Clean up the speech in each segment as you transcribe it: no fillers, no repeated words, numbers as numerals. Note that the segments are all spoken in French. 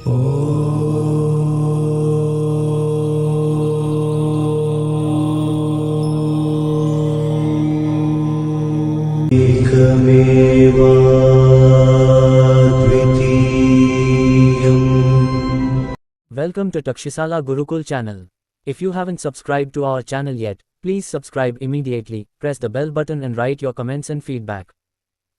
Welcome to Takshisala Gurukul channel. If you haven't subscribed to our channel yet, please subscribe immediately, press the bell button and write your comments and feedback.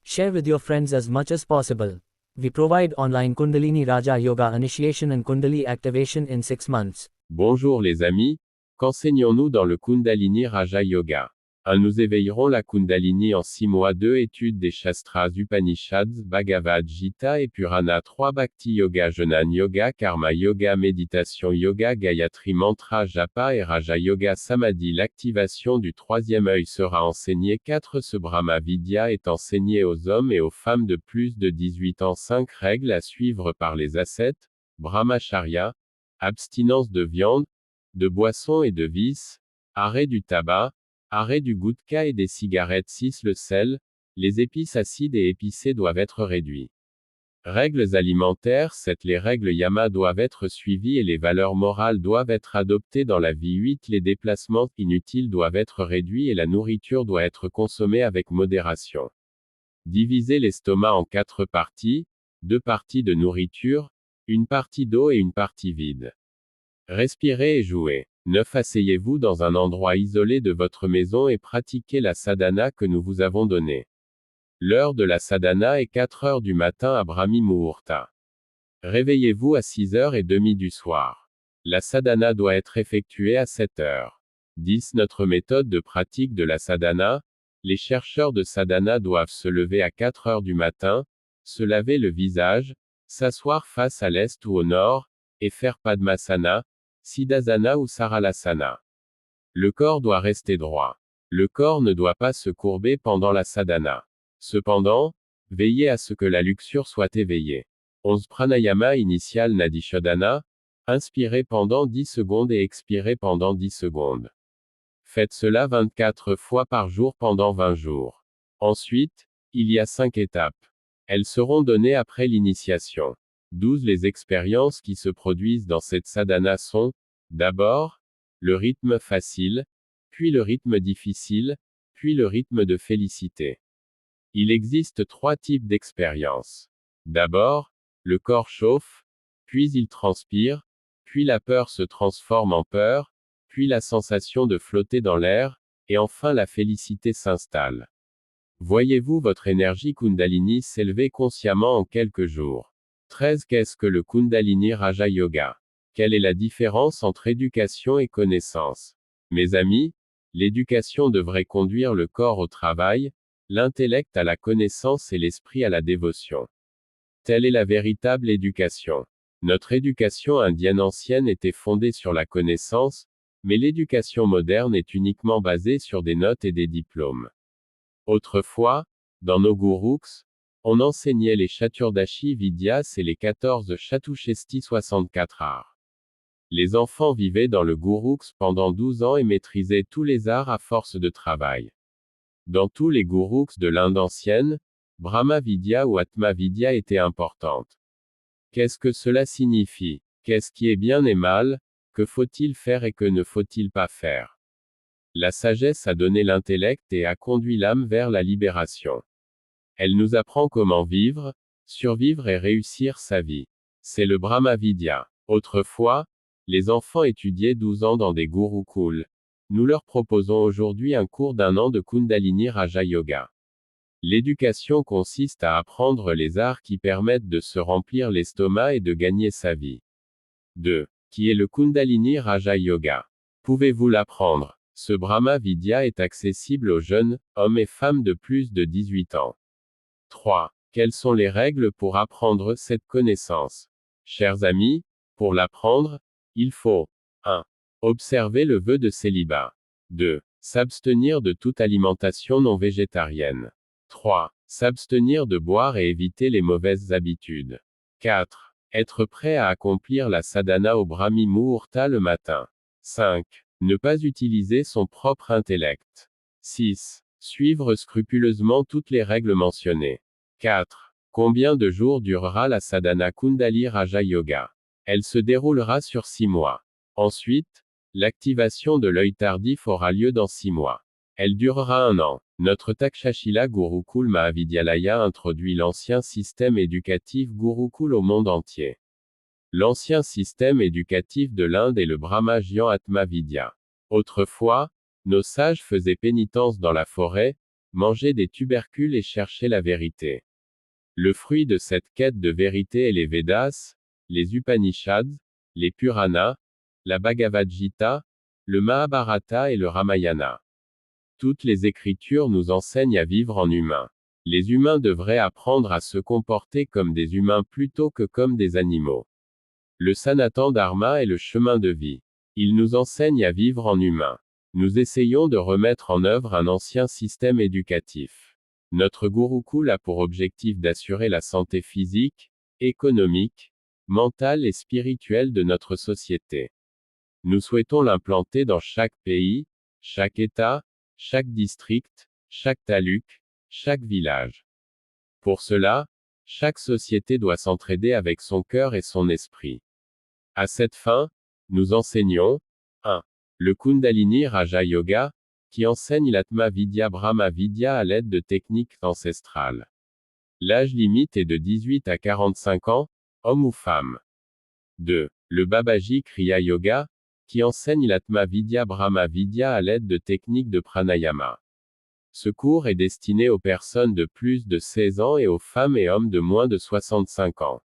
Share with your friends as much as possible. We provide online Kundalini Raja Yoga initiation and Kundali activation in 6 months. Bonjour les amis, qu'enseignons-nous dans le Kundalini Raja Yoga? 1. Nous éveillerons la Kundalini en 6 mois. 2. Étude des Shastras Upanishads, Bhagavad Gita et Purana. 3. Bhakti Yoga, Jnana Yoga, Karma Yoga, Méditation Yoga, Gayatri Mantra, Japa et Raja Yoga Samadhi. L'activation du troisième œil sera enseignée. 4. Ce Brahma Vidya est enseigné aux hommes et aux femmes de plus de 18 ans. 5. Règles à suivre par les ascètes, Brahmacharya, abstinence de viande, de boissons et de vices, arrêt du tabac, arrêt du gutka et des cigarettes. 6. Le sel, les épices acides et épicées doivent être réduits. Règles alimentaires. 7. Les règles yama doivent être suivies et les valeurs morales doivent être adoptées dans la vie. 8. Les déplacements inutiles doivent être réduits et la nourriture doit être consommée avec modération. Divisez l'estomac en 4 parties, 2 parties de nourriture, une partie d'eau et une partie vide. Respirez et jouez. 9. Asseyez-vous dans un endroit isolé de votre maison et pratiquez la sadhana que nous vous avons donnée. L'heure de la sadhana est 4 heures du matin à Brahmi Muhurta. Réveillez-vous à 6h30 du soir. La sadhana doit être effectuée à 7 heures. 10. Notre méthode de pratique de la sadhana. Les chercheurs de sadhana doivent se lever à 4 heures du matin, se laver le visage, s'asseoir face à l'est ou au nord, et faire Padmasana, Siddhasana ou Saralasana. Le corps doit rester droit. Le corps ne doit pas se courber pendant la sadhana. Cependant, veillez à ce que la luxure soit éveillée. 11. Pranayama initial Nadishodhana. Inspirez pendant 10 secondes et expirez pendant 10 secondes. Faites cela 24 fois par jour pendant 20 jours. Ensuite, il y a 5 étapes. Elles seront données après l'initiation. 12. Les expériences qui se produisent dans cette sadhana sont, d'abord, le rythme facile, puis le rythme difficile, puis le rythme de félicité. Il existe 3 types d'expériences. D'abord, le corps chauffe, puis il transpire, puis la peur se transforme en peur, puis la sensation de flotter dans l'air, et enfin la félicité s'installe. Voyez-vous votre énergie Kundalini s'élever consciemment en quelques jours. 13. Qu'est-ce que le Kundalini Raja Yoga? Quelle est la différence entre éducation et connaissance? Mes amis, l'éducation devrait conduire le corps au travail, l'intellect à la connaissance et l'esprit à la dévotion. Telle est la véritable éducation. Notre éducation indienne ancienne était fondée sur la connaissance, mais l'éducation moderne est uniquement basée sur des notes et des diplômes. Autrefois, dans nos guruks, on enseignait les Chaturdashi Vidyas et les 14 Chatushesti 64 arts. Les enfants vivaient dans le guruks pendant 12 ans et maîtrisaient tous les arts à force de travail. Dans tous les guruks de l'Inde ancienne, Brahma Vidya ou Atma Vidya était importante. Qu'est-ce que cela signifie? Qu'est-ce qui est bien et mal? Que faut-il faire et que ne faut-il pas faire? La sagesse a donné l'intellect et a conduit l'âme vers la libération. Elle nous apprend comment vivre, survivre et réussir sa vie. C'est le Brahma Vidya. Autrefois, les enfants étudiaient 12 ans dans des gurukuls. Nous leur proposons aujourd'hui un cours d'1 an de Kundalini Raja Yoga. L'éducation consiste à apprendre les arts qui permettent de se remplir l'estomac et de gagner sa vie. 2. Qui est le Kundalini Raja Yoga? Pouvez-vous l'apprendre? Ce Brahma Vidya est accessible aux jeunes, hommes et femmes de plus de 18 ans. 3. Quelles sont les règles pour apprendre cette connaissance? Chers amis, pour l'apprendre, il faut 1. Observer le vœu de célibat. 2. S'abstenir de toute alimentation non végétarienne. 3. S'abstenir de boire et éviter les mauvaises habitudes. 4. Être prêt à accomplir la sadhana au Brahmi Muhurta le matin. 5. Ne pas utiliser son propre intellect. 6. Suivre scrupuleusement toutes les règles mentionnées. 4. Combien de jours durera la sadhana Kundalini Raja Yoga? Elle se déroulera sur 6 mois. Ensuite, l'activation de l'œil tardif aura lieu dans 6 mois. Elle durera 1 an. Notre Takshashila Gurukul Mahavidyalaya introduit l'ancien système éducatif Gurukul au monde entier. L'ancien système éducatif de l'Inde est le Brahmagyan Atma Vidya. Autrefois, nos sages faisaient pénitence dans la forêt, mangeaient des tubercules et cherchaient la vérité. Le fruit de cette quête de vérité est les Védas, les Upanishads, les Puranas, la Bhagavad Gita, le Mahabharata et le Ramayana. Toutes les écritures nous enseignent à vivre en humain. Les humains devraient apprendre à se comporter comme des humains plutôt que comme des animaux. Le Sanatan Dharma est le chemin de vie. Il nous enseigne à vivre en humain. Nous essayons de remettre en œuvre un ancien système éducatif. Notre Gurukul a pour objectif d'assurer la santé physique, économique, mentale et spirituelle de notre société. Nous souhaitons l'implanter dans chaque pays, chaque État, chaque district, chaque taluk, chaque village. Pour cela, chaque société doit s'entraider avec son cœur et son esprit. À cette fin, nous enseignons 1. Le Kundalini Raja Yoga, qui enseigne l'Atma Vidya Brahma Vidya à l'aide de techniques ancestrales. L'âge limite est de 18 à 45 ans, homme ou femme. 2. Le Babaji Kriya Yoga, qui enseigne l'Atma Vidya Brahma Vidya à l'aide de techniques de pranayama. Ce cours est destiné aux personnes de plus de 16 ans et aux femmes et hommes de moins de 65 ans.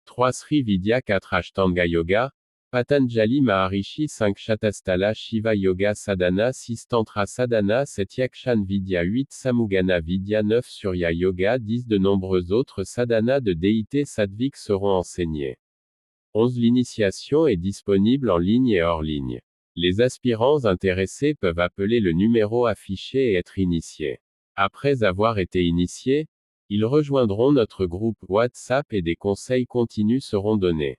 3. Sri Vidya 4 Ashtanga Yoga, Patanjali Maharishi 5 Shatasthala Shiva Yoga Sadhana 6 Tantra Sadhana 7 Yakshan Vidya 8 Samugana Vidya 9 Surya Yoga 10 De nombreux autres sadhanas de déités sattviques seront enseignés. 11 L'initiation est disponible en ligne et hors ligne. Les aspirants intéressés peuvent appeler le numéro affiché et être initiés. Après avoir été initiés, ils rejoindront notre groupe WhatsApp et des conseils continus seront donnés.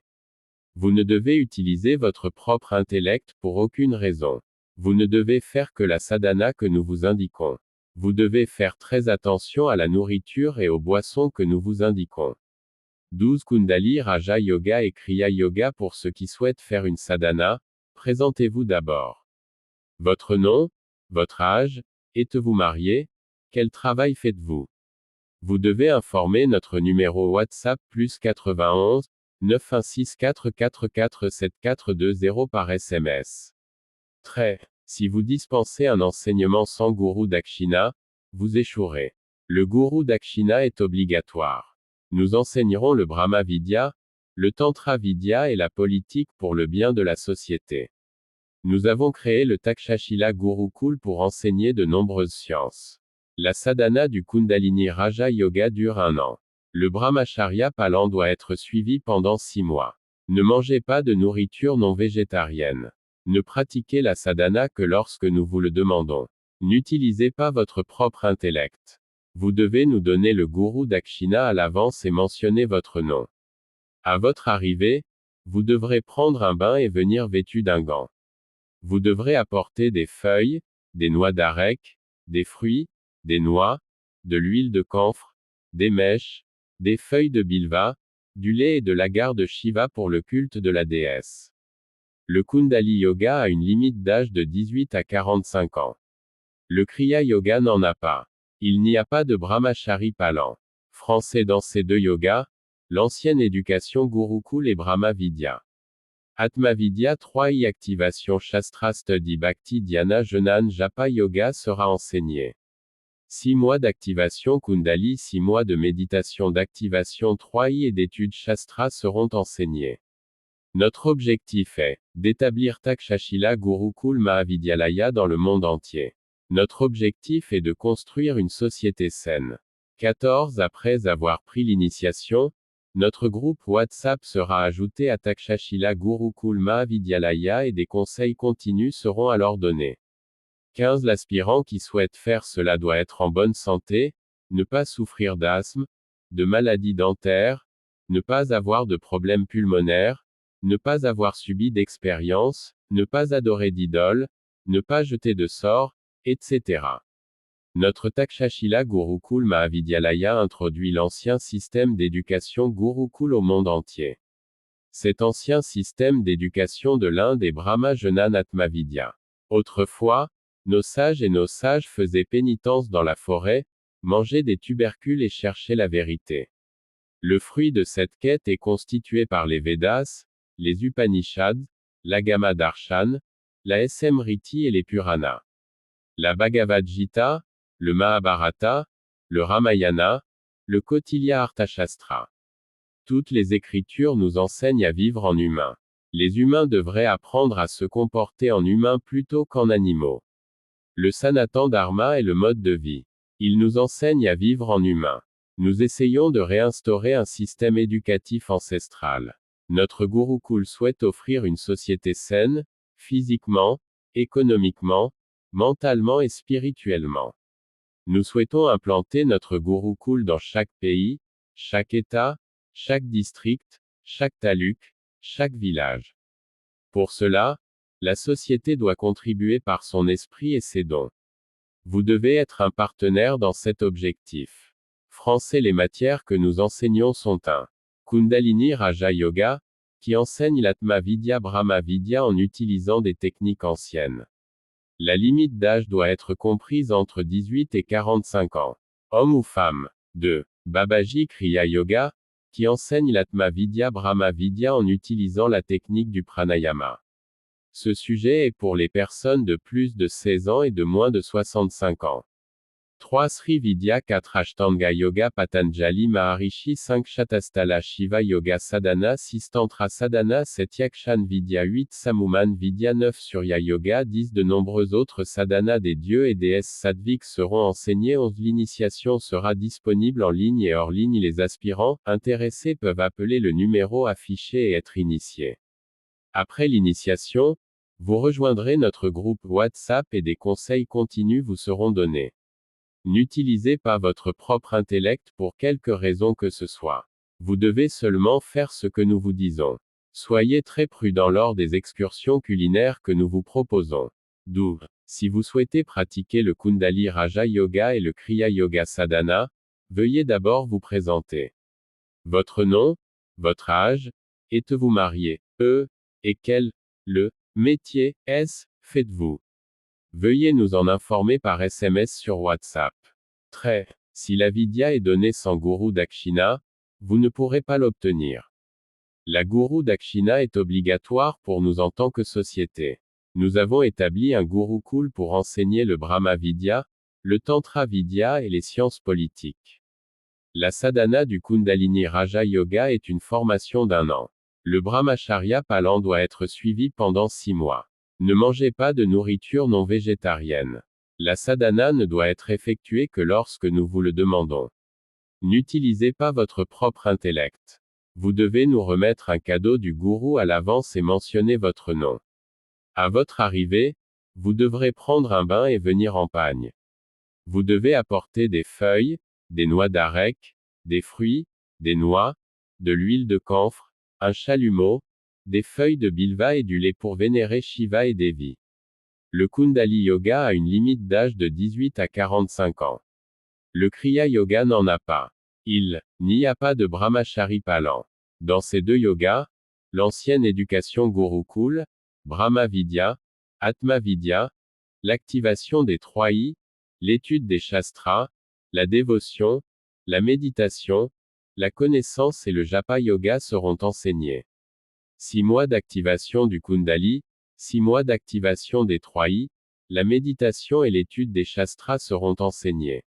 Vous ne devez utiliser votre propre intellect pour aucune raison. Vous ne devez faire que la sadhana que nous vous indiquons. Vous devez faire très attention à la nourriture et aux boissons que nous vous indiquons. 12 Kundalini Raja Yoga et Kriya Yoga pour ceux qui souhaitent faire une sadhana, présentez-vous d'abord. Votre nom, votre âge, êtes-vous marié, quel travail faites-vous? Vous devez informer notre numéro WhatsApp +91 916 444 7420 par SMS. Si vous dispensez un enseignement sans gourou dakshina, vous échouerez. Le gourou dakshina est obligatoire. Nous enseignerons le Brahma Vidya, le Tantra Vidya et la politique pour le bien de la société. Nous avons créé le Takshashila Gurukul pour enseigner de nombreuses sciences. La sadhana du Kundalini Raja Yoga dure 1 an. Le Brahmacharya Palan doit être suivi pendant 6 mois. Ne mangez pas de nourriture non végétarienne. Ne pratiquez la sadhana que lorsque nous vous le demandons. N'utilisez pas votre propre intellect. Vous devez nous donner le gourou dakshina à l'avance et mentionner votre nom. À votre arrivée, vous devrez prendre un bain et venir vêtu d'un gant. Vous devrez apporter des feuilles, des noix d'arec, des fruits, des noix, de l'huile de camphre, des mèches, des feuilles de bilva, du lait et de l'agar de Shiva pour le culte de la déesse. Le Kundalini Yoga a une limite d'âge de 18 à 45 ans. Le Kriya Yoga n'en a pas. Il n'y a pas de Brahmachari Palan. Français dans ces deux yogas, l'ancienne éducation Gurukul et Brahma Vidya. Atma Vidya 3i Activation Shastra Study Bhakti Dhyana Jnana Japa Yoga sera enseigné. 6 mois d'activation Kundalini, 6 mois de méditation d'activation 3i et d'études Shastra seront enseignés. Notre objectif est d'établir Takshashila Gurukul Mahavidyalaya dans le monde entier. Notre objectif est de construire une société saine. 14 Après avoir pris l'initiation, notre groupe WhatsApp sera ajouté à Takshashila Gurukul Mahavidyalaya et des conseils continus seront alors donnés. 15 L'aspirant qui souhaite faire cela doit être en bonne santé, ne pas souffrir d'asthme, de maladies dentaires, ne pas avoir de problèmes pulmonaires, ne pas avoir subi d'expérience, ne pas adorer d'idole, ne pas jeter de sorts, etc. Notre Takshashila Gurukul Mahavidyalaya introduit l'ancien système d'éducation Gurukul au monde entier. Cet ancien système d'éducation de l'Inde est Brahma Janan Atmavidya. Autrefois, nos sages faisaient pénitence dans la forêt, mangeaient des tubercules et cherchaient la vérité. Le fruit de cette quête est constitué par les Védas, les Upanishads, l'Agama Darshan, la Smriti et les Puranas. La Bhagavad Gita, le Mahabharata, le Ramayana, le Kautilya Arthashastra. Toutes les écritures nous enseignent à vivre en humain. Les humains devraient apprendre à se comporter en humains plutôt qu'en animaux. Le Sanatan Dharma est le mode de vie. Il nous enseigne à vivre en humain. Nous essayons de réinstaurer un système éducatif ancestral. Notre Gurukul souhaite offrir une société saine, physiquement, économiquement, mentalement et spirituellement. Nous souhaitons implanter notre Gurukul dans chaque pays, chaque État, chaque district, chaque taluk, chaque village. Pour cela, la société doit contribuer par son esprit et ses dons. Vous devez être un partenaire dans cet objectif. Français. Les matières que nous enseignons sont un Kundalini Raja Yoga, qui enseigne l'Atma Vidya Brahma Vidya en utilisant des techniques anciennes. La limite d'âge doit être comprise entre 18 et 45 ans. Homme ou femme. 2. Babaji Kriya Yoga, qui enseigne l'Atma Vidya Brahma Vidya en utilisant la technique du pranayama. Ce sujet est pour les personnes de plus de 16 ans et de moins de 65 ans. 3. Sri Vidya 4. Ashtanga Yoga Patanjali Maharishi 5. Shatasthala Shiva Yoga Sadhana 6. Tantra Sadhana 7. Yakshan Vidya 8. Samuman Vidya 9. Surya Yoga 10. De nombreux autres sadhanas des dieux et déesses sattviques seront enseignés. 11. L'initiation sera disponible en ligne et hors ligne. Les aspirants, intéressés peuvent appeler le numéro affiché et être initiés. Après l'initiation, vous rejoindrez notre groupe WhatsApp et des conseils continus vous seront donnés. N'utilisez pas votre propre intellect pour quelque raison que ce soit. Vous devez seulement faire ce que nous vous disons. Soyez très prudent lors des excursions culinaires que nous vous proposons. D'où, si vous souhaitez pratiquer le Kundali Raja Yoga et le Kriya Yoga Sadhana, veuillez d'abord vous présenter. Votre nom, votre âge, êtes-vous marié, et quel, métier, faites-vous? Veuillez nous en informer par SMS sur WhatsApp. Si la vidya est donnée sans Guru Dakshina, vous ne pourrez pas l'obtenir. La Guru Dakshina est obligatoire pour nous en tant que société. Nous avons établi un Gurukul pour enseigner le Brahma Vidya, le Tantra Vidya et les sciences politiques. La sadhana du Kundalini Raja Yoga est une formation d'1 an. Le Brahmacharya Palan doit être suivi pendant 6 mois. Ne mangez pas de nourriture non végétarienne. La sadhana ne doit être effectuée que lorsque nous vous le demandons. N'utilisez pas votre propre intellect. Vous devez nous remettre un cadeau du gourou à l'avance et mentionner votre nom. À votre arrivée, vous devrez prendre un bain et venir en pagne. Vous devez apporter des feuilles, des noix d'arec, des fruits, des noix, de l'huile de camphre, un chalumeau, des feuilles de bilva et du lait pour vénérer Shiva et Devi. Le Kundali Yoga a une limite d'âge de 18 à 45 ans. Le Kriya Yoga n'en a pas. Il n'y a pas de Brahmachari Palan. Dans ces 2 yogas, l'ancienne éducation Gurukul, Brahma Vidya, Atma Vidya, l'activation des 3 I, l'étude des Shastras, la dévotion, la méditation, la connaissance et le Japa Yoga seront enseignés. 6 mois d'activation du Kundali, 6 mois d'activation des 3 I, la méditation et l'étude des Shastras seront enseignés.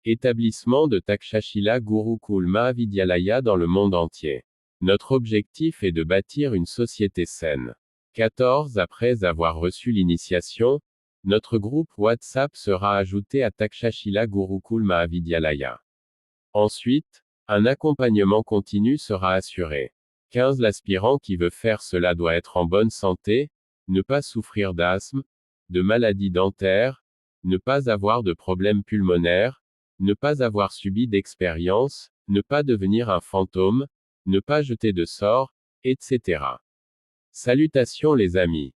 Établissement de Takshashila Gurukul Mahavidyalaya dans le monde entier. Notre objectif est de bâtir une société saine. 14. Après avoir reçu l'initiation, notre groupe WhatsApp sera ajouté à Takshashila Gurukul Mahavidyalaya. Ensuite, un accompagnement continu sera assuré. 15. L'aspirant qui veut faire cela doit être en bonne santé, ne pas souffrir d'asthme, de maladies dentaires, ne pas avoir de problèmes pulmonaires, ne pas avoir subi d'expérience, ne pas devenir un fantôme, ne pas jeter de sorts, etc. Salutations les amis.